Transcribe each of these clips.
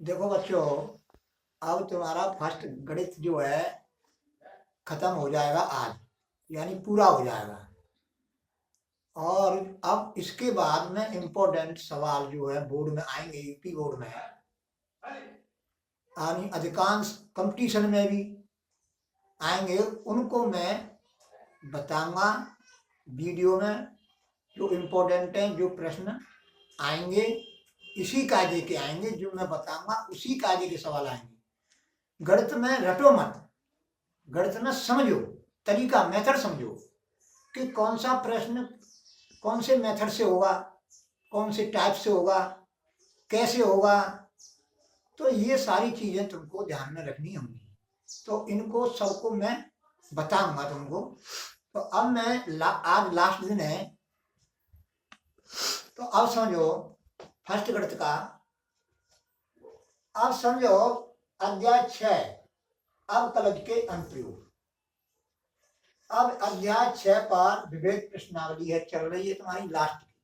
देखो बच्चों, अब तुम्हारा फर्स्ट गणित जो है खत्म हो जाएगा आज, यानी पूरा हो जाएगा। और अब इसके बाद में इम्पोर्टेंट सवाल जो है बोर्ड में आएंगे, यूपी बोर्ड में, यानी अधिकांश कंपटीशन में भी आएंगे, उनको मैं बताऊंगा वीडियो में। जो इम्पोर्टेंट है, जो प्रश्न आएंगे इसी कायदे के आएंगे, जो मैं बताऊंगा उसी कायदे के सवाल आएंगे। गणित में रटो मत, गणित में समझो, तरीका मेथड समझो कि कौन सा प्रश्न कौन से मेथड से होगा, कौन से टाइप से होगा, कैसे होगा। तो ये सारी चीजें तुमको ध्यान में रखनी होंगी। तो इनको सबको मैं बताऊंगा तुमको। तो अब मैं आज लास्ट दिन है, तो अब समझो फर्स्ट गणित का। अब समझो अध्याय 6 अवकलज के अनुप्रयोग। अब अध्याय 6 पर विवेक प्रश्नावली है, चल रही है तुम्हारी लास्ट की।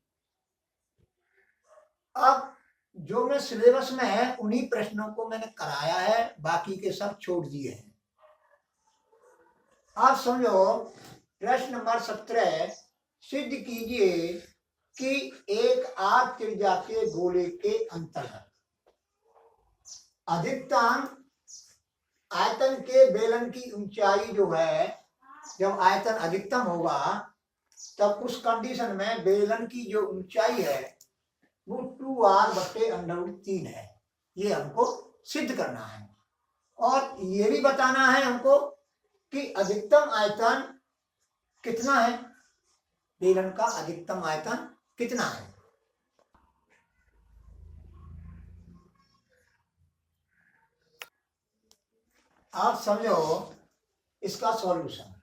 अब जो मैं सिलेबस में है उन्हीं प्रश्नों को मैंने कराया है, बाकी के सब छोड़ दिए हैं। आप समझो प्रश्न नंबर 17, सिद्ध कीजिए कि एक आर त्रिज्या के गोले के अंतर्गत अधिकतम आयतन के बेलन की ऊंचाई जो है, जब आयतन अधिकतम होगा तब उस कंडीशन में बेलन की जो ऊंचाई है वो 2r/√3 है। ये हमको सिद्ध करना है। और ये भी बताना है हमको कि अधिकतम आयतन कितना है, बेलन का अधिकतम आयतन कितना है। आप समझो इसका सॉल्यूशन।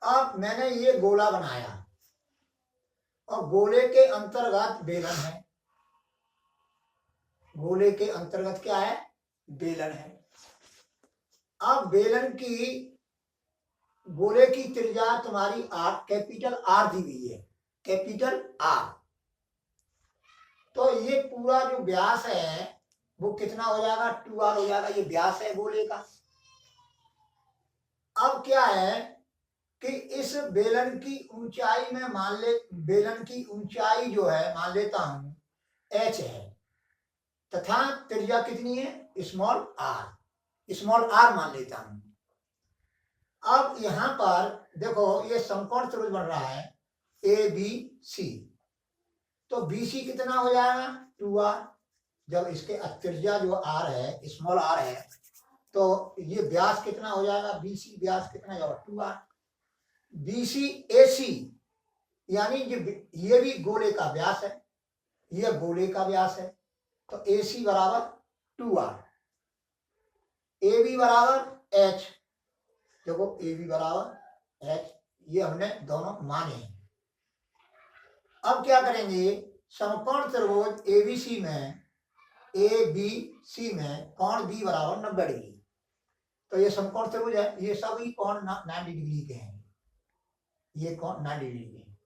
अब मैंने ये गोला बनाया और गोले के अंतर्गत बेलन है। गोले के अंतर्गत क्या है, बेलन है। अब बेलन की गोले की त्रिज्या तुम्हारी आर, कैपिटल आर दी हुई है, कैपिटल आर। तो ये पूरा जो व्यास है वो कितना हो जाएगा, 2r हो जाएगा। ये व्यास है गोले का। अब क्या है कि इस बेलन की ऊंचाई में बेलन की ऊंचाई जो है मान लेता हूं h है, तथा त्रिज्या कितनी है, स्मॉल r मान लेता हूं। अब यहां पर देखो ये समकोण त्रिभुज बन रहा है ABC। तो BC कितना हो जाएगा, 2r। जब इसके त्रिज्या जो r है, स्मॉल r है, तो ये व्यास कितना हो जाएगा, BC व्यास कितना जाएगा, 2r। BC AC यानी ये भी गोले का व्यास है, ये गोले का व्यास है। तो AC बराबर 2r, AB बराबर h। देखो AB बराबर h, ये हमने दोनों माने हैं। अब क्या करेंगे, समकोण त्रिभुज ABC में कोण B बराबर 90 डिग्री। तो ये समकोण त्रिभुज है, ये सभी कोण 90 डिग्री के हैं, ये कोण 90 डिग्री के हैं।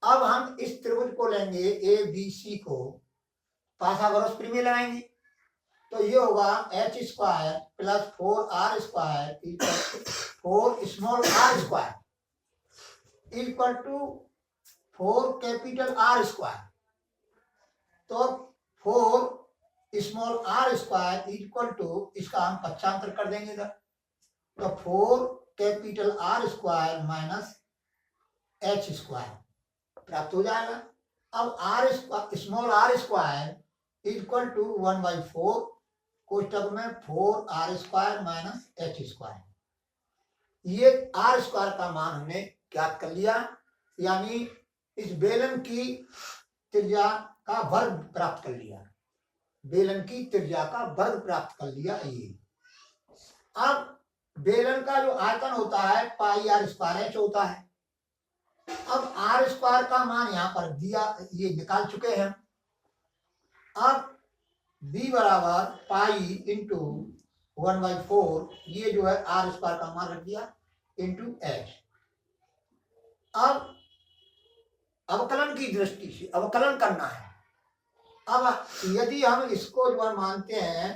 अब हम इस त्रिभुज को लेंगे ABC को, पाइथागोरस प्रमेय लगाएंगे। तो ये होगा h² plus 4r² 4 small r² equal to 4 capital R²। तो 4 स्मॉल r² इक्वल टू, इसका हम पक्षांतर कर देंगे इधर, तो 4 कैपिटल R² माइनस h² प्राप्त हो जाएगा। अब स्मॉल r² इक्वल टू 1/4 कोष्टक में 4r² माइनस h²। ये r² का मान हमने ज्ञात कर लिया, यानी इस बेलन की त्रिज्या का वर्ग प्राप्त कर लिया, बेलन की त्रिज्या का वर्ग प्राप्त कर लिया। ये अब बेलन का जो आयतन होता है πr² होता है। अब r² का मान यहां पर दिया, ये निकाल चुके हैं। अब b बराबर पाई इंटू 1/4, ये जो है r² का मान रख दिया, इंटू h। अब अवकलन की दृष्टि से अवकलन करना है, अब यदि हम इसको जो है मानते हैं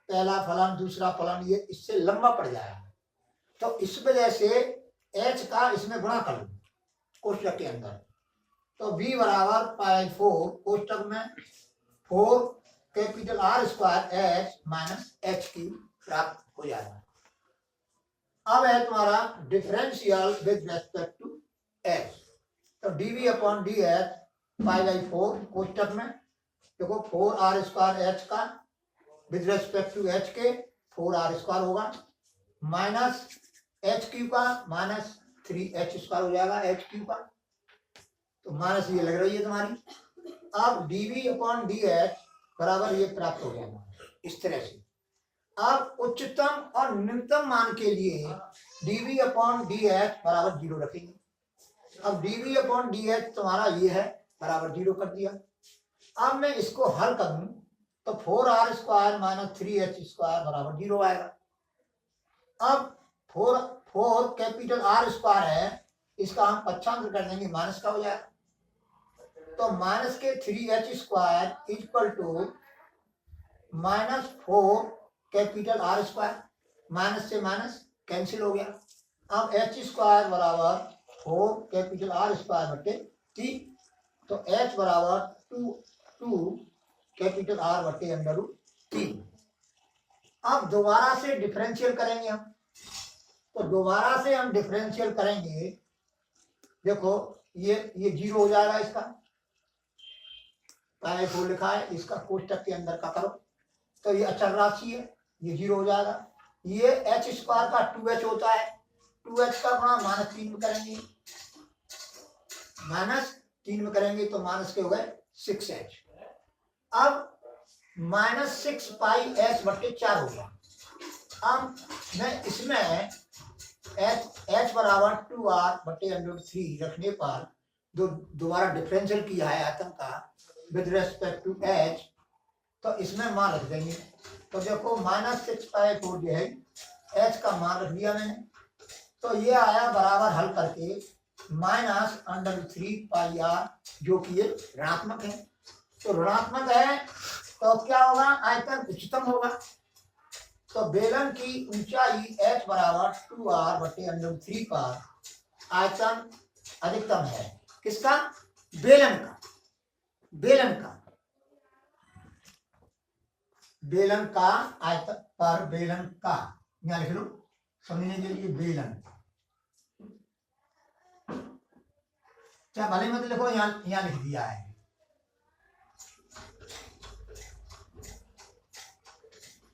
पहला फलन दूसरा फलन, ये इससे लंबा पड़ जाएगा, तो इस वजह से h का इसमें गुणा कर लो कोष्टक के अंदर, तो b बराबर पाई 4 कोष्टक में 4 capital R square h minus h cube प्राप्त हो जाएगा। अब है तुम्हारा differential with respect to h, तो dv upon dh pi by 4 कोष्टक में देखो 4r स्क्वायर h का विद रेस्पेक्ट टू h के 4r स्क्वायर होगा माइनस एच क्यू का माइनस 3h स्क्वायर हो जाएगा एच क्यू का, तो माइनस ये लग रही है तुम्हारी। अब dv अपॉन dh बराबर ये प्राप्त हो जाएगा इस तरह से। अब उच्चतम और न्यूनतम मान के लिए dv अपॉन dh बराबर 0 रखेंगे। अब dv अपॉन dh तुम्हारा ये है बराबर 0 कर दिया। अब मैं इसको हल करूं तो 4r square minus 3h square बराबर 0 आएगा। अब 4 कैपिटल R स्क्वायर है, इसका हम पक्षांतर कर देंगे माइनस का हो जाएगा, तो माइनस के 3h square equal to minus 4 capital R square, minus से माइनस कैंसिल हो गया। अब h स्क्वायर बराबर 4 कैपिटल R स्क्वायर बटे 3, तो h बराबर 2 कैपिटल R बटे अंडर रूट 3। अब दोबारा से डिफरेंशियल करेंगे हम, तो दोबारा से हम डिफरेंशियल करेंगे, देखो ये 0 हो जाएगा, इसका पाई 4 लिखा है, इसका कोष्टक के अंदर का करो तो ये अचल राशि है, ये 0 हो जाएगा। ये h स्क्वायर का 2h होता है, 2h का गुणा माइनस 3 में करेंगे, माइनस 3 में करेंगे तो माइनस के हो गए 6h। अब माइनस 6 पाई h बट्टे 4 होगा। अब मैं इसमें h बराबर 2r बटे अंडर 3 रखने पर दोबारा डिफरेंशियल किया है आयतन का विद रेस्पेक्ट टू h, तो इसमें मान रख देंगे, तो देखो माइनस 6 पाई 4 जो है h का मान रख दिया मैंने, तो ये आया बराबर हल करके माइनस अंडर 3 पाई r, जो कि ये ऋणात्मक है, तो ऋणात्मक है तो क्या होगा, आयतन उच्चतम होगा, तो बेलन की ऊंचाई h बराबर 2r बटे अंडर 3 पर आयतन अधिकतम है। किसका? बेलन का, बेलन का, बेलन का आयतन पर बेलन का, यहाँ लिख लो समझने के लिए बेलन, क्या भले मत लिखो, यहाँ लिख दिया है।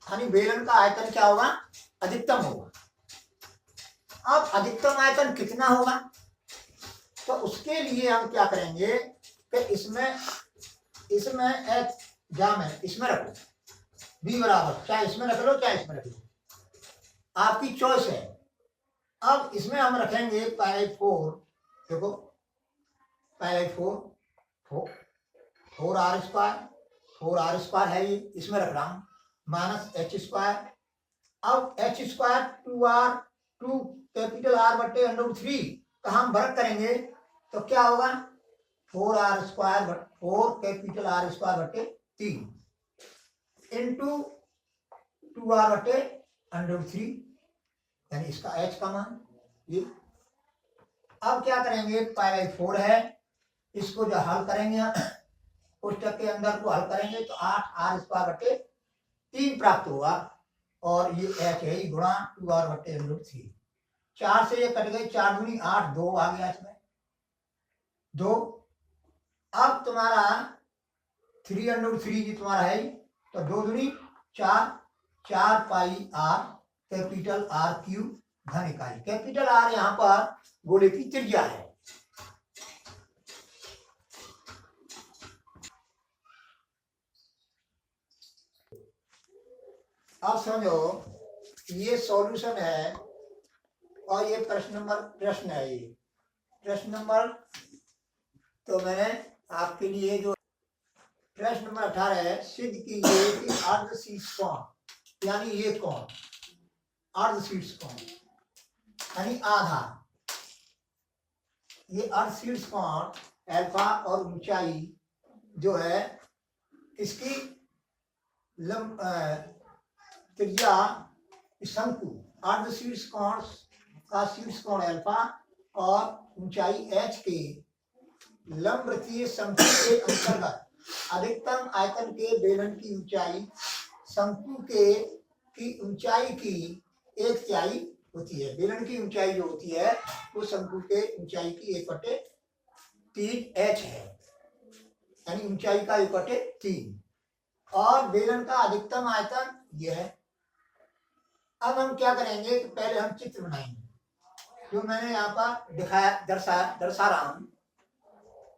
यानी बेलन का आयतन क्या होगा, अधिकतम होगा। अब अधिकतम आयतन कितना होगा, तो उसके लिए हम क्या करेंगे कि इसमें इसमें रखो b बराबर, चाहे इसमें रख लो चाहे इसमें रख लो, आपकी चॉइस है। अब इसमें हम रखेंगे पाई 4, देखो पाई 4 4r स्क्वायर है, ये इसमें रख रहा हूं माइनस h स्क्वायर। अब h स्क्वायर 2 कैपिटल R बटे अंडर 3 का हम वर्ग करेंगे तो क्या होगा, 4r square 4 capital R square बटे 3 इंटू 2r बटे अंडर 3, यानी इसका h का मान ये। अब क्या करेंगे, पाई 4 है, इसको जो हल करेंगे कोष्टक के अंदर को हल करेंगे तो 8r स्क्वायर बटे 3 प्राप्त होगा, और ये h है गुणा 2r बटे अंडर 3, 4 से ये कट गई, 4 दूनी 8, 2 आ गया इसमें 2। अब तुम्हारा 3 अंडर 3 जी तुम्हारा है, तो 2 दूनी 4 पाई r कैपिटल R क्यूब घन इकाई, कैपिटल R यहाँ पर गोले की त्रिज्या है। अब समझो ये सॉल्यूशन है और ये प्रश्न है, ये प्रश्न नंबर, तो मैंने आपके लिए जो प्रश्न नंबर 18 है, सिद्ध कीजिए कि अर्धशीर्ष कोण, यानी ये कोण अर्धशीर्ष कोण यानी आधा, ये अर्धशीर्ष कोण अल्फा और ऊंचाई जो है किसकी त्रिज्या शंकु अर्ध शीर्ष कोण का शीर्ष कोण अल्फा और ऊंचाई h के लंब वृत्तीय शंकु के अंतर्गत अधिकतम आयतन के बेलन की ऊंचाई शंकु के की ऊंचाई की एक तिहाई होती है। बेलन की ऊंचाई जो होती है वो शंकु के ऊंचाई की 1/3 h है, यानी ऊंचाई का 1/3 और बेलन का अधिकतम आयतन यह है। अब हम क्या करेंगे कि पहले हम चित्र बनाएंगे जो मैंने यहाँ पर दिखाया दर्शा रहा हूं।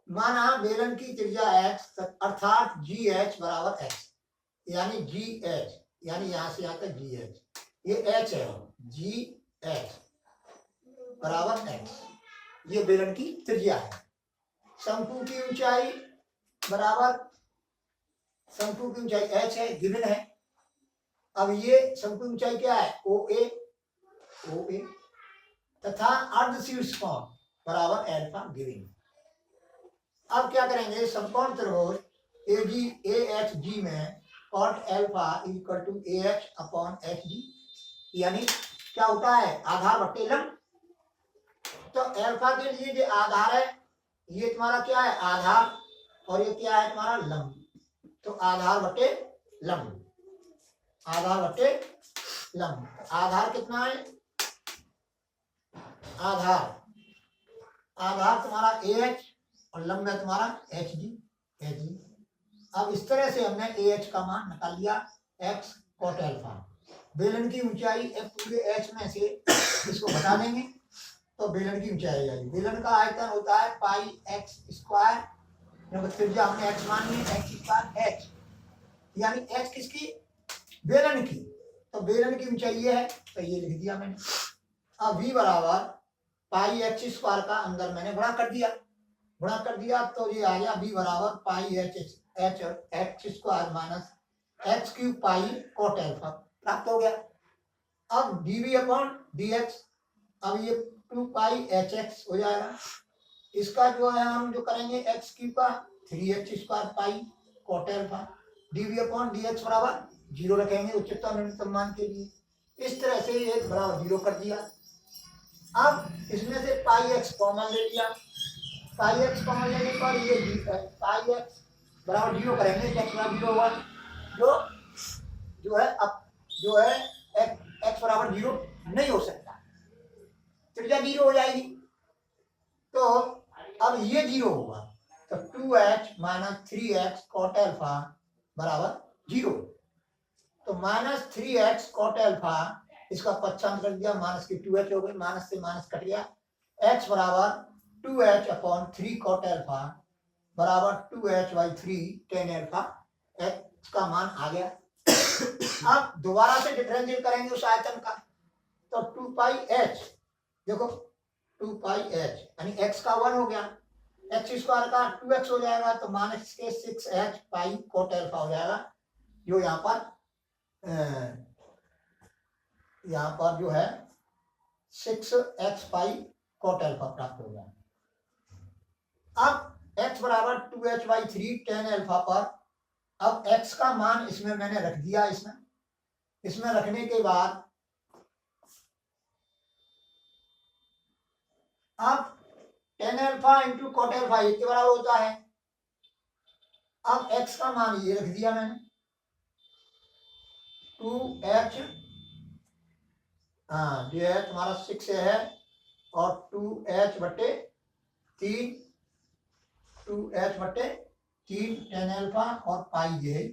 माना बेलन की त्रिज्या x अर्थात GH बराबर x, यानी GH यानी यहां से आता GH, ये h है, GH बराबर x, ये बेलन की त्रिज्या है। शंकु की ऊंचाई बराबर शंकु की ऊंचाई h है, गिवन है। अब ये शंकु की ऊंचाई क्या है, OA तथा अर्ध शीर्ष कोण बराबर अल्फा गिवन। अब क्या करेंगे, समकोण त्रिभुज AHG में cot alpha equal to AH upon HG, यानी क्या होता है, आधार बट्टे लंब। तो अल्फा के लिए जो आधार है ये तुम्हारा क्या है, आधार, और ये क्या है तुम्हारा लंब। तो आधार बट्टे लंब, आधार बट्टे लंब। आधार कितना है, आधार तुम्हारा AH और लंब है तुम्हारा HG। अब इस तरह से हमने AH का मान निकाल लिया, x cot अल्फा। बेलन की ऊंचाई पूरे h में से इसको घटा देंगे तो बेलन की ऊंचाई आएगी। बेलन का आयतन होता है पाई x स्क्वायर, त्रिज्या हमने x मान ली, x स्क्वायर h, यानी h किसकी, बेलन की। तो बेलन की ऊंचाई ये है, तो ये लिख दिया मैंने। अब v बराबर पाई x स्क्वायर का अंदर मैंने गुणा कर दिया, तो ये आ गया v बराबर पाई h square minus x cube पाई cot अल्फा प्राप्त हो गया। अब dv अपॉन dx, अब ये 2 पाई hx हो जाएगा। इसका जो है हम जो करेंगे x क्यूब का 3h square pi cot alpha, dv upon dx बराबर 0 रखेंगे उच्चतम न्यूनतम मान के लिए। इस तरह से ये बराबर 0 कर दिया। अब इसमें से पाई x कॉमन ले लिया, पाई x कॉमन लेने पर ये पाई x बराबर 0 करेंगे, x बराबर 0 हुआ, जो है अब जो है x बराबर 0 नहीं हो सकता, त्रिज्या 0 हो जाएगी। तो अब ये 0 होगा, तो 2h minus 3x cot alpha बराबर 0। तो माइनस 3x cot अल्फा, इसका पक्षांतर कर दिया, माइनस की 2h हो गई, माइनस से माइनस कट गया, x बराबर 2h अपॉन 3 cot अल्फा बराबर 2h by 3 tan alpha, x का मान आ गया। अब दोबारा से डिफरेंशिएट करेंगे उस आयतन का, तो 2 पाई h, देखो 2 पाई h यानी x का 1 हो गया, x स्क्वायर का 2x हो जाएगा, तो माइनस के 6h पाई cot अल्फा हो जाएगा, जो यहाँ पर जो है 6x पाई cot अल्फा प्राप्त हो गया। अब x बराबर 2h बाई 3 tan अल्फा पर, अब x का मान इसमें मैंने रख दिया, इसमें रखने के बाद अब tan alpha into cot alpha एक के बराबर होता है। अब x का मान ये रख दिया मैंने 2h, हाँ जो है तुम्हारा 6 है, और 2h बट्टे 3 tan अल्फा और पाई ये है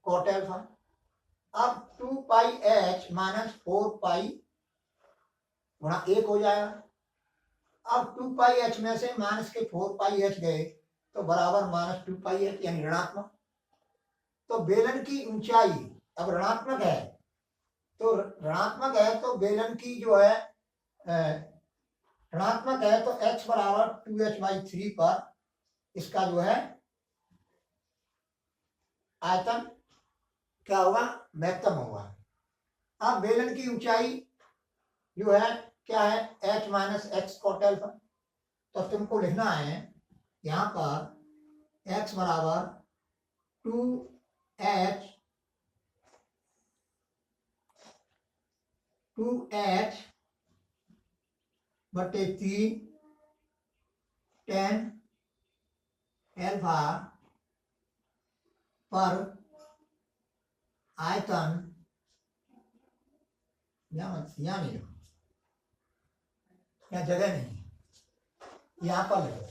cot अल्फा। अब 2 पाई h माइनस 4 पाई गुणा 1 हो जाएगा। अब 2 पाई h में से माइनस के 4 पाई h गए तो बराबर माइनस 2 पाई h यानी ऋणात्मक। तो बेलन की ऊंचाई अब ऋणात्मक है, तो बेलन की जो है ऋणात्मक है, तो x बराबर 2h बाई 3 पर इसका जो है आयतन क्या होगा, महत्तम होगा। अब बेलन की ऊंचाई जो है क्या है, h minus x cot alpha. तो तुमको लिखना है यहाँ पर x बराबर 2h 2h/3 tan अल्फा पर आयतन, यहाँ नहीं, यहाँ जगह नहीं, यहाँ पर लगो।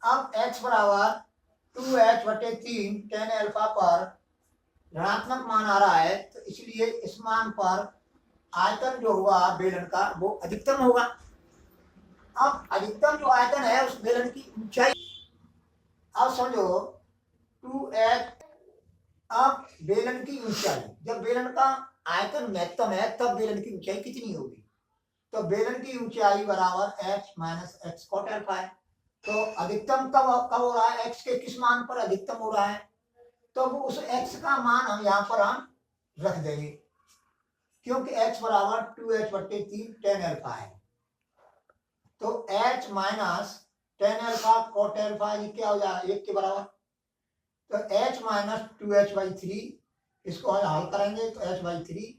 अब x बराबर 2h/3 tan अल्फा पर ऋणात्मक मान आ रहा है, तो इसलिए इस मान पर आयतन जो हुआ बेलन का वो अधिकतम होगा। अब अधिकतम जो आयतन है उस बेलन की ऊंचाई, अब समझो 2h, अब बेलन की ऊंचाई, जब बेलन का आयतन महत्तम है तब बेलन की ऊंचाई कितनी होगी? तो बेलन की ऊंचाई बराबर h minus x cot alpha है। तो अधिकतम कब हो रहा है? x के किस मान पर अधिकतम हो रहा है? तो वो उस x का मान हम यहाँ पर हम रख देंगे, क्योंकि x बराबर 2h/3 tan अल्फा है। तो h minus tan alpha cot alpha ये क्या हो जाएगा? 1 के बराबर। तो h माइनस 2h/3, इसको हल करेंगे तो h/3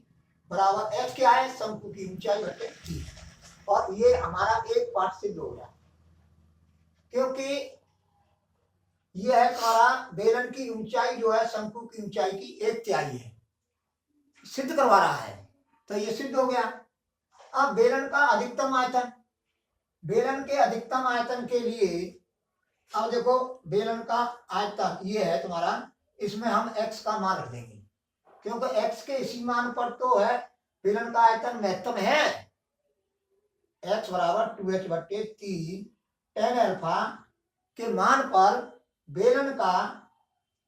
बराबर h क्या है? शंकु की ऊंचाई बटे 3, और ये हमारा एक पार्ट सिद्ध हो गया, क्योंकि यह है तुम्हारा बेलन की ऊंचाई जो है शंकु की ऊंचाई की 1/3 है, सिद्ध करवा रहा है, तो ये सिद्ध हो गया। अब बेलन का अधिकतम आयतन, बेलन के अधिकतम आयतन के लिए अब देखो बेलन का आयतन ये है तुम्हारा, इसमें हम x का मान रख देंगे, क्योंकि x के इसी मान पर तो है बेलन का आयतन महत्तम है। x बराबर 2h/3 tan अल्फा के मान पर बेलन का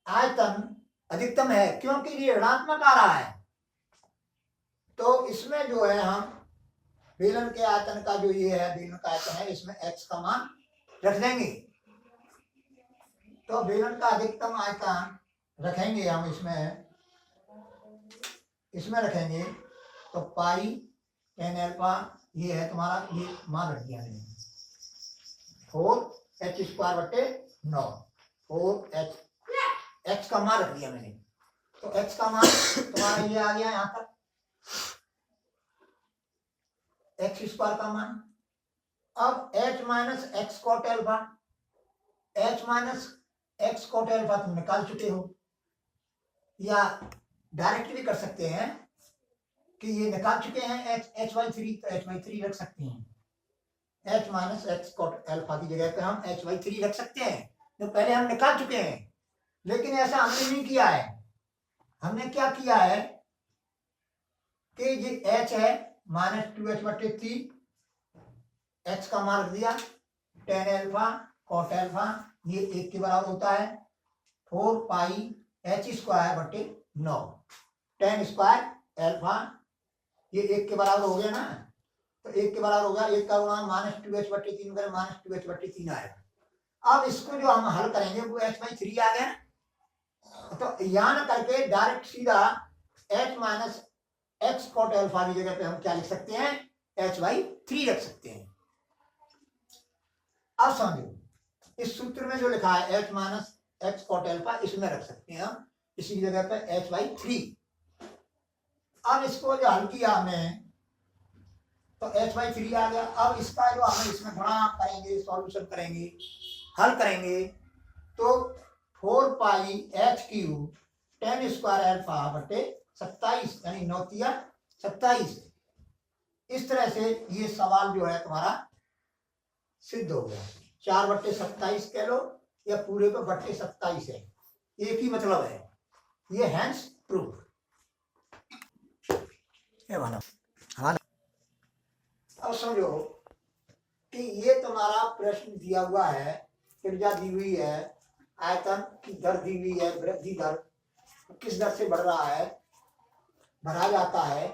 आयतन अधिकतम है, क्योंकि ये ऋणात्मक आ रहा है। तो इसमें जो है हम बेलन के आयतन का जो ये है बेलन का आयतन है, इसमें x का मान रख देंगे। तो बेलन का अधिकतम आयतन रखेंगे हम इसमें रखेंगे, तो पाई tan अल्फा ये है तुम्हारा, ये मान रख दिया मैंने 4h²/9, 4h, x का मान रख दिया मैंने। तो x का मान तुम्हारा ये आ गया यहाँ तक, x² का मान। अब h minus x cot alpha, h minus x cot alpha तुम निकाल चुके हो, या डायरेक्ट भी कर सकते हैं कि ये निकाल चुके हैं h/3, तो h/3 रख सकते हैं। h minus x cot alpha की जगह पे हम h/3 रख सकते हैं, तो पहले हम निकाल चुके हैं, लेकिन ऐसा हमने नहीं किया है। हमने क्या किया है कि ये h है माइनस 2h/3, x का मान रख दिया, tan अल्फा कॉट अल्फा ये 1 के बराबर होता है 4 पाई h²/9, tan स्क्वायर अल्फा ये 1 के बराबर हो गया ना, तो 1 के बराबर होगा, 1 का गुणा माइनस 2h/3 करें, माइनस 2h/3 आएगा। अब इसको जो हम हल करेंगे वो h/3 आ गया, तो यहाँ न करके डायरेक्ट सीधा h minus x cot alpha की जगह पे हम क्या लिख सकते हैं? h/3 रख सकते हैं। अब समझो इस सूत्र में जो लिखा है h minus x cot alpha, इसमें रख सकते हैं हम इसी की जगह पे h/3। अब इसको जो हल किया हमने तो h/3 आ गया। अब इसका जो हम इसमें गुणा करेंगे, सॉल्यूशन करेंगे, हल करेंगे, तो 4 पाई h³ tan² अल्फा बटे 27, यानी 9×3 = 27। इस तरह से ये सवाल जो है तुम्हारा सिद्ध हो गया। 4/27 कह लो या पूरे पे बटे 27 है, एक ही मतलब है, ये हैंस प्रूफ। अब समझो कि ये तुम्हारा प्रश्न दिया हुआ है, त्रिज्या दी हुई है, आयतन की दर दी हुई है, वृद्धि दर किस दर से बढ़ रहा है, बढ़ा जाता है,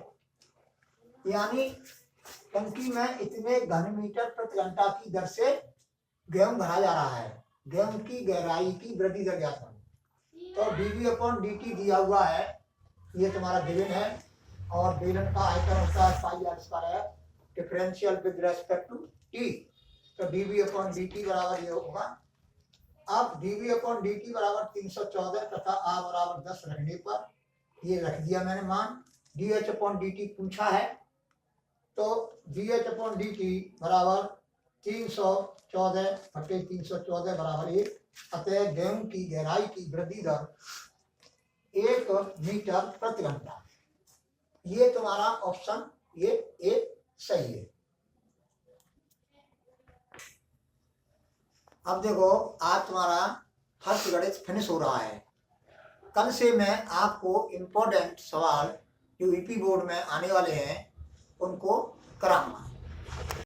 यानी टंकी में इतने घन मीटर प्रति घंटा की दर से गेहूं भरा जा रहा है, गेहूं की गहराई की वृद्धि दर ज्ञात करो। तो dV/dt दिया हुआ है, ये तुम्हारा बेलन है, और बेलन का आयतन होता है पाई r² है, differential with respect to t. तो dv अपॉन dt बराबर ये होगा। अब dv अपॉन dt बराबर 314 तथा r बराबर 10 रखने पर ये रख दिया मैंने मान। dh अपॉन dt पूछा है, तो dh अपॉन dt बराबर 314 बटे 314 बराबर 1। अतः गेहूं की गहराई की वृद्धि दर 1 मीटर प्रति घंटा। ये तुम्हारा ऑप्शन ये एक सही है। अब देखो, आज तुम्हारा फर्स्ट गणित फिनिश हो रहा है। कल से मैं आपको इम्पोर्टेंट सवाल जो यूपी बोर्ड में आने वाले हैं उनको कराऊंगा।